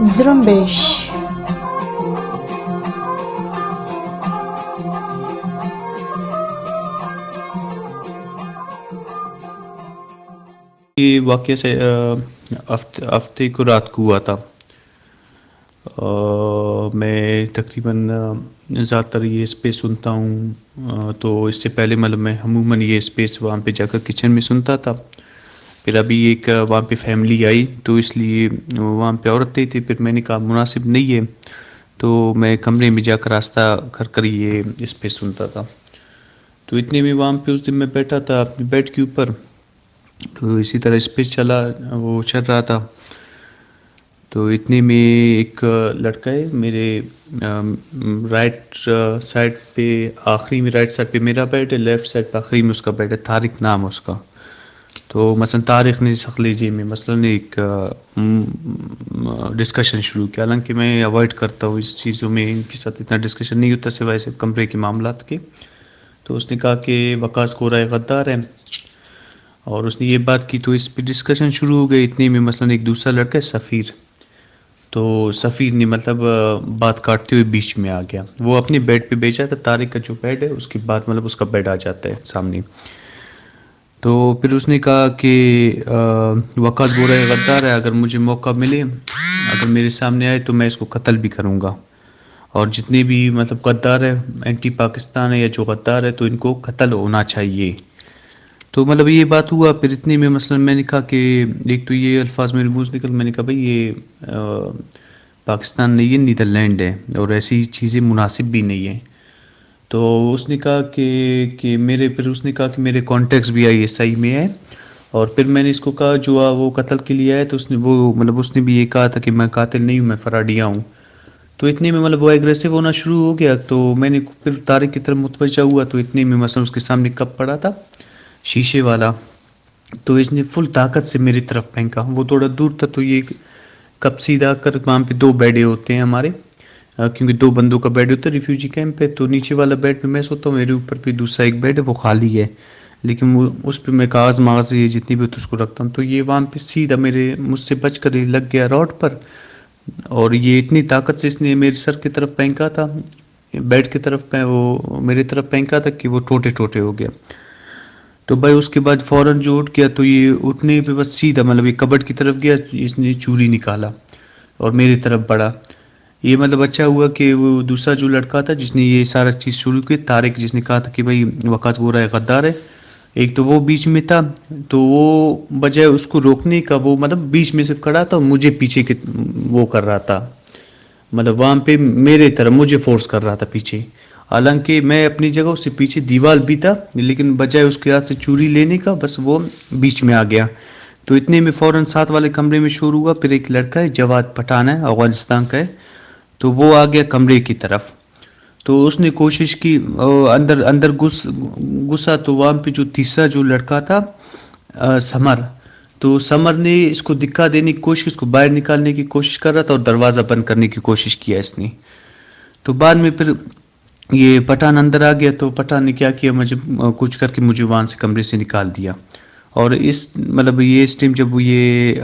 زرمبش. یہ واقعہ سے ہفتے کو رات کو ہوا تھا. میں تقریباً زیادہ تر یہ اسپیس سنتا ہوں، تو اس سے پہلے مطلب میں عموماً یہ اسپیس وہاں پہ جا کر کچن میں سنتا تھا. پھر ابھی ایک وہاں پہ فیملی آئی تو اس لیے وہاں پہ عورتیں تھی، پھر میں نے کہا مناسب نہیں ہے، تو میں کمرے میں جا کر راستہ کر کر یہ اسپیس سنتا تھا. تو اتنے میں وہاں پہ اس دن میں بیٹھا تھا اپنے بیڈ کے اوپر، تو اسی طرح اسپیس چل رہا تھا. تو اتنے میں ایک لڑکا ہے میرے رائٹ سائڈ پہ، آخری میں رائٹ سائڈ پہ میرا بیڈ ہے، لیفٹ سائڈ پہ آخری میں اس کا بیڈ ہے. طارق نام ہے اس کا. تو مثلا طارق نے سخ لیجیے میں مثلا ایک ڈسکشن شروع کیا، حالانکہ میں اوائڈ کرتا ہوں اس چیزوں میں، ان کے ساتھ اتنا ڈسکشن نہیں ہوتا سوائے سے کمرے کے معاملات کے. تو اس نے کہا کہ وقاص گورا غدار ہے، اور اس نے یہ بات کی تو اس پہ ڈسکشن شروع ہو گئی. اتنے میں مثلا ایک دوسرا لڑکا ہے سفیر، تو سفیر نے مطلب بات کاٹتے ہوئے بیچ میں آ گیا. وہ اپنے بیڈ پہ بیچا تھا، طارق کا جو بیڈ ہے اس کے بعد مطلب اس کا بیڈ آ جاتا ہے سامنے. تو پھر اس نے کہا کہ وقاص گورا غدار ہے، اگر مجھے موقع ملے، اگر میرے سامنے آئے تو میں اس کو قتل بھی کروں گا، اور جتنے بھی مطلب غدار ہے، اینٹی پاکستان ہے یا جو غدار ہے تو ان کو قتل ہونا چاہیے. تو مطلب یہ بات ہوا. پھر اتنے میں مثلا میں نے کہا کہ ایک تو یہ الفاظ میرے منہ سے نکل، میں نے کہا بھائی یہ پاکستان نہیں ہے، نیدرلینڈ ہے، اور ایسی چیزیں مناسب بھی نہیں ہیں. تو اس نے کہا کہ میرے کانٹیکٹس بھی آئی ایس آئی میں ہے. اور پھر میں نے اس کو کہا جو وہ قتل کے لیے آیا، تو اس نے بھی یہ کہا تھا کہ میں قاتل نہیں ہوں، میں فراڈیا ہوں. تو اتنے میں مطلب وہ ایگریسو ہونا شروع ہو گیا. تو میں نے پھر طارق کی طرف متوجہ ہوا، تو اتنے میں مثلا اس کے سامنے کپ پڑا تھا شیشے والا، تو اس نے فل طاقت سے میری طرف پھینکا. وہ تھوڑا دور تھا تو یہ کپ سیدھا کر، وہاں پہ 2 بیڈے ہوتے ہیں ہمارے، کیونکہ 2 بندوں کا بیڈ ہوتا ہے ریفیوجی کیمپ پہ. تو نیچے والا بیڈ پہ میں سوتا ہوں، میرے اوپر پہ دوسرا ایک بیڈ ہے وہ خالی ہے، لیکن اس پہ میں کاغذ ماغذ یہ جتنی بھی اس کو رکھتا ہوں. تو یہ وہاں پہ سیدھا مجھ سے بچ کر یہ لگ گیا روڈ پر، اور یہ اتنی طاقت سے اس نے میرے سر کی طرف پھینکا تھا، بیڈ کی طرف وہ میری طرف پھینکا تھا کہ وہ ٹوٹے ٹوٹے ہو گیا. تو بھائی اس کے بعد فوراً جو اٹھ گیا، تو یہ اٹھنے پہ بس سیدھا مطلب یہ کبڈ کی طرف گیا، اس نے چوری نکالا اور میری طرف بڑھا. یہ مطلب اچھا ہوا کہ وہ دوسرا جو لڑکا تھا جس نے یہ سارا چیز شروع کی، طارق، جس نے کہا تھا کہ بھائی وقاص گورا غدار ہے، ایک تو وہ بیچ میں تھا. تو وہ بجائے اس کو روکنے کا، وہ مطلب بیچ میں سے کھڑا تھا، مجھے پیچھے وہ کر رہا تھا، مطلب وہاں پہ میرے طرف مجھے فورس کر رہا تھا پیچھے. حالانکہ میں اپنی جگہ اس سے پیچھے دیوار بھی تھا، لیکن بجائے اس کے ہاتھ سے چوری لینے کا بس وہ بیچ میں آ گیا. تو اتنے میں فوراً ساتھ والے کمرے میں شور ہوا. پھر ایک لڑکا ہے جواد پٹھان ہے، افغانستان کا ہے، تو وہ آ گیا کمرے کی طرف. تو اس نے کوشش کی اندر گھسا. تو وہاں پہ جو تیسرا جو لڑکا تھا سمر، تو سمر نے اس کو دکھا دینے کی کوشش، اس کو باہر نکالنے کی کوشش کر رہا تھا اور دروازہ بند کرنے کی کوشش کیا اس نے. تو بعد میں پھر یہ پٹھان اندر آ گیا. تو پٹھان نے کیا کیا، مجھے کچھ کر کے مجھے وہاں سے کمرے سے نکال دیا. اور مطلب یہ اس ٹائم جب یہ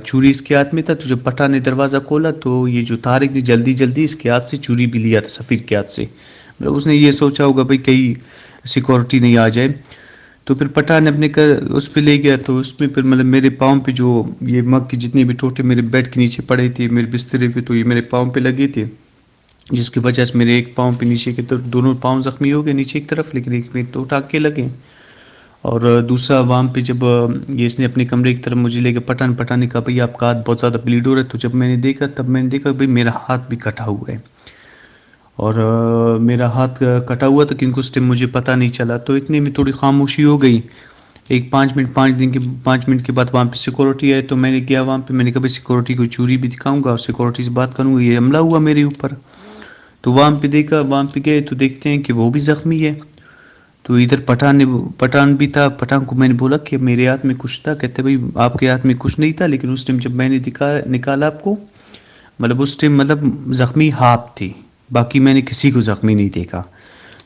چوری اس کے ہاتھ میں تھا، تو جب پٹھان نے دروازہ کھولا تو یہ جو طارق نے جلدی اس کے ہاتھ سے چوری بھی لیا تھا، سفیر کے ہاتھ سے. مطلب اس نے یہ سوچا ہوگا بھائی کہیں سیکورٹی نہیں آ جائے. تو پھر پٹھان نے اپنے اس پہ لے گیا. تو اس میں پھر مطلب میرے پاؤں پہ جو یہ مگ کے جتنے بھی ٹوٹے میرے بیڈ کے نیچے پڑے تھے میرے بسترے پہ، تو یہ میرے پاؤں پہ لگے تھے، جس کی وجہ سے میرے ایک پاؤں پہ نیچے کی طرف دونوں پاؤں زخمی ہو گئے نیچے کی طرف، لیکن ایک میں تو ٹانکے لگے. اور دوسرا وہاں پہ جب یہ اس نے اپنے کمرے کی طرف مجھے لے کے پٹھان نے کہا بھائی آپ کا ہاتھ بہت زیادہ بلیڈ ہو رہا ہے. تو جب میں نے دیکھا بھائی میرا ہاتھ بھی کٹا ہوا ہے، اور میرا ہاتھ کٹا ہوا تھا کیونکہ اس ٹائم مجھے پتہ نہیں چلا. تو اتنے میں تھوڑی خاموشی ہو گئی. ایک 5 منٹ کے بعد وہاں پہ سیکورٹی آئے. تو میں نے گیا وہاں پہ، میں نے کہا بھائی سیکورٹی کو چوری بھی دکھاؤں گا اور سیکورٹی سے بات کروں گا، یہ حملہ ہوا میرے اوپر. تو وہاں پہ گئے تو دیکھتے ہیں کہ وہ بھی زخمی ہے. تو ادھر پٹھان بھی تھا. پٹھان کو میں نے بولا کہ میرے ہاتھ میں کچھ تھا. کہتے بھائی آپ کے ہاتھ میں کچھ نہیں تھا، لیکن اس ٹائم جب میں نے نکالا آپ کو، مطلب اس ٹائم مطلب زخمی ہاتھ تھی، باقی میں نے کسی کو زخمی نہیں دیکھا.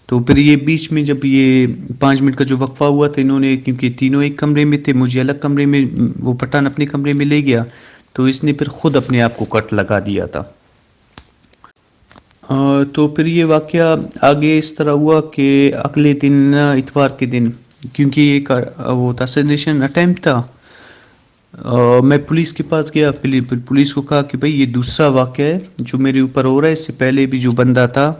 تو پھر یہ بیچ میں جب یہ 5 منٹ کا جو وقفہ ہوا تھا، انہوں نے کیونکہ تینوں ایک کمرے میں تھے، مجھے الگ کمرے میں، وہ پٹھان اپنے کمرے میں لے گیا، تو اس نے پھر خود اپنے آپ کو کٹ لگا دیا تھا۔ تو پھر یہ واقعہ آگے اس طرح ہوا کہ اگلے دن اتوار کے دن، کیونکہ ایک وہ اساسینیشن اٹیمپٹ تھا، میں پولیس کے پاس گیا، پھر پولیس کو کہا کہ بھئی یہ دوسرا واقعہ ہے جو میرے اوپر ہو رہا ہے، اس سے پہلے بھی جو بندہ تھا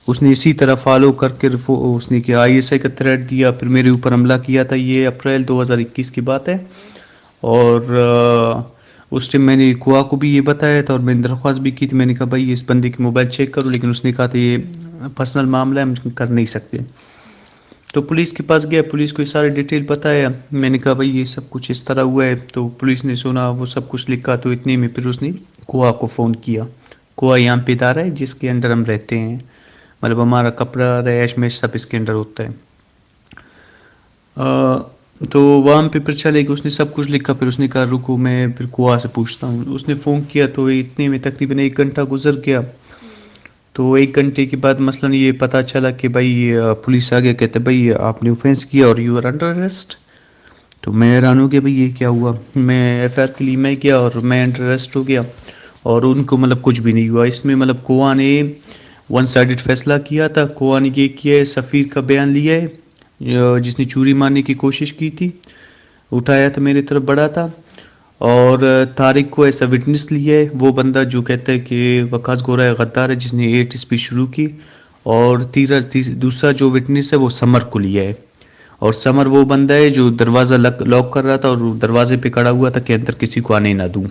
اس نے اسی طرح فالو کر کے اس نے کیا ISI کا تھریٹ دیا، پھر میرے اوپر حملہ کیا تھا۔ یہ اپریل 2021 کی بات ہے، اور اس ٹائم میں نے کوا کو بھی یہ بتایا تھا اور میں نے درخواست بھی کی تھی، میں نے کہا بھائی اس بندے کی موبائل چیک کرو، لیکن اس نے کہا تھا یہ پرسنل معاملہ ہے، ہم کر نہیں سکتے۔ تو پولیس کے پاس گیا، پولیس کو یہ سارے ڈیٹیل بتایا، میں نے کہا بھائی یہ سب کچھ اس طرح ہوا ہے، تو پولیس نے سنا، وہ سب کچھ لکھا، تو اتنے میں پھر اس نے کوا کو فون کیا۔ کوا یہاں پہ ادارہ ہے جس کے انڈر ہم رہتے ہیں، مطلب ہمارا کپڑا رہائش میں سب اس کے انڈر ہوتا ہے۔ تو وہاں پہ پھر چلے گا، اس نے سب کچھ لکھا، پھر اس نے کہا رکو میں پھر کوا سے پوچھتا ہوں۔ اس نے فون کیا تو اتنے میں تقریباً 1 گھنٹہ گزر گیا، تو 1 گھنٹے کے بعد مثلاً یہ پتہ چلا کہ بھائی پولیس آ گیا، کہتے بھائی آپ نے اوفینس کیا اور یو آر انڈر اریسٹ۔ تو میں حیران ہو گیا بھائی یہ کیا ہوا، میں FIR کے لیے میں گیا اور میں انڈر اریسٹ ہو گیا، اور ان کو مطلب کچھ بھی نہیں ہوا اس میں۔ مطلب کوا نے 1 سائیڈڈ فیصلہ کیا تھا، کوا نے یہ کیا ہے، سفیر کا بیان لیا ہے جس نے چوری مارنے کی کوشش کی تھی، اٹھایا تھا میری طرف بڑھا تھا، اور طارق کو ایسا وٹنس لیا ہے، وہ بندہ جو کہتا ہے کہ وقاص گورا غدار ہے جس نے 8 اسپیچ شروع کی، اور دوسرا جو وٹنس ہے وہ سمر کو لیا ہے، اور سمر وہ بندہ ہے جو دروازہ لاک کر رہا تھا اور دروازے پہ کھڑا ہوا تھا کہ اندر کسی کو آنے نہ دوں۔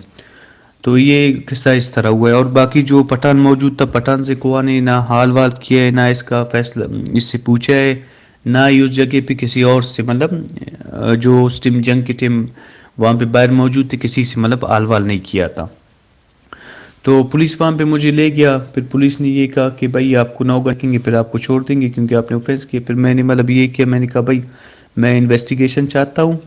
تو یہ قصہ اس طرح ہوا ہے، اور باقی جو پٹھان موجود تھا، پٹھان سے کوا نے نہ حال وال کیا ہے، نہ اس کا فیصلہ اس سے پوچھا ہے، نہ ہی اس جگہ پہ کسی اور سے، مطلب جو اس ٹیم جنگ کے ٹیم وہاں پہ باہر موجود تھے، کسی سے مطلب حال وال نہیں کیا تھا۔ تو پولیس وہاں پہ مجھے لے گیا، پھر پولیس نے یہ کہا کہ بھائی آپ کو 9 گھنٹے رکھیں گے، پھر آپ کو چھوڑ دیں گے کیونکہ آپ نے اوفینس کیا۔ پھر میں نے مطلب یہ کیا، میں نے کہا بھائی میں انویسٹیگیشن چاہتا ہوں،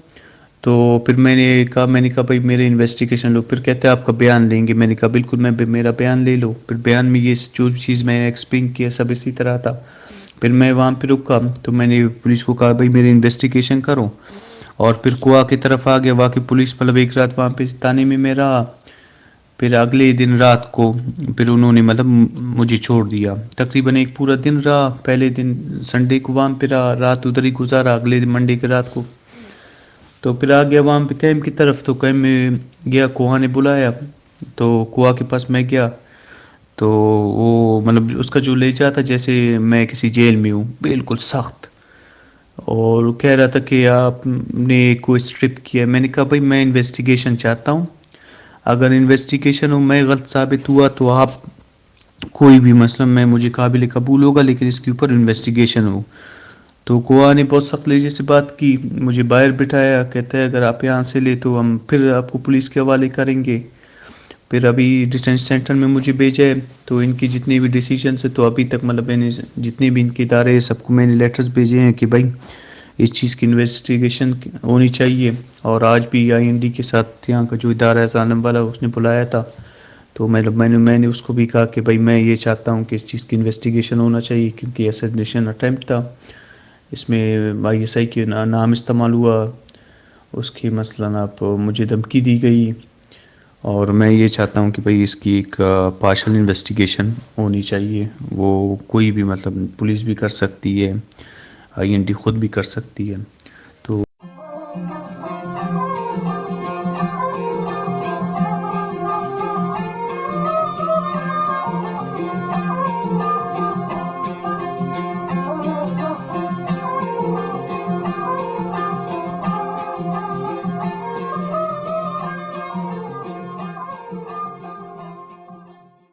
تو پھر میں نے کہا بھائی میرے انویسٹیگیشن لو، پھر کہتے ہیں آپ کا بیان لیں گے، میں نے کہا بالکل میں میرا بیان لے لو۔ پھر بیان میں یہ جو چیز میں نے ایکسپلین کیا سب اسی طرح تھا۔ پھر میں وہاں پہ رکا، تو میں نے پولیس کو کہا بھائی میری انویسٹیگیشن کرو، اور پھر کوا کی طرف آ گیا۔ واقعی پولیس مطلب ایک رات وہاں پہ تانے میں رہا، پھر اگلے دن رات کو پھر انہوں نے مطلب مجھے چھوڑ دیا، تقریباً ایک پورا دن رہا، پہلے دن سنڈے کو وہاں پہ رہا، رات ادھر ہی گزارا، اگلے دن منڈے کی رات کو تو پھر آ گیا وہاں پہ کیمپ کی طرف۔ تو کیمپ میں گیا، کوا نے بلایا، تو کوا کے پاس میں گیا، تو وہ مطلب اس کا جو لہجہ تھا جیسے میں کسی جیل میں ہوں، بالکل سخت، اور کہہ رہا تھا کہ آپ نے کوئی اسٹرپ کیا ہے۔ میں نے کہا بھائی میں انویسٹیگیشن چاہتا ہوں، اگر انویسٹیگیشن میں غلط ثابت ہوا تو آپ کوئی بھی مسئلہ میں مجھے قابل قبول ہوگا، لیکن اس کے اوپر انویسٹیگیشن ہو۔ تو کوا نے بہت سخت لہجے سے بات کی، مجھے باہر بٹھایا، کہتا ہے اگر آپ یہاں سے لے تو ہم پھر آپ کو پولیس کے حوالے کریں گے۔ پھر ابھی ڈیٹینشن سینٹر میں مجھے بھیجا ہے، تو ان کی جتنے بھی ڈیسیجنس ہیں، تو ابھی تک مطلب میں نے جتنے بھی ان کے ادارے ہیں سب کو میں نے لیٹرز بھیجے ہیں کہ بھائی اس چیز کی انویسٹیگیشن ہونی چاہیے۔ اور آج بھی IND کے ساتھ یہاں کا جو ادارہ ہے ظالم والا، اس نے بلایا تھا، تو میں نے اس کو بھی کہا کہ بھائی میں یہ چاہتا ہوں کہ اس چیز کی انویسٹیگیشن ہونا چاہیے، کیونکہ اساسینیشن اٹیمپٹ تھا، اس میں ISI کے نام استعمال ہوا، اس کی مثلاً آپ مجھے دھمکی دی گئی، اور میں یہ چاہتا ہوں کہ بھئی اس کی ایک پارشل انویسٹیگیشن ہونی چاہیے۔ وہ کوئی بھی مطلب پولیس بھی کر سکتی ہے، IND خود بھی کر سکتی ہے۔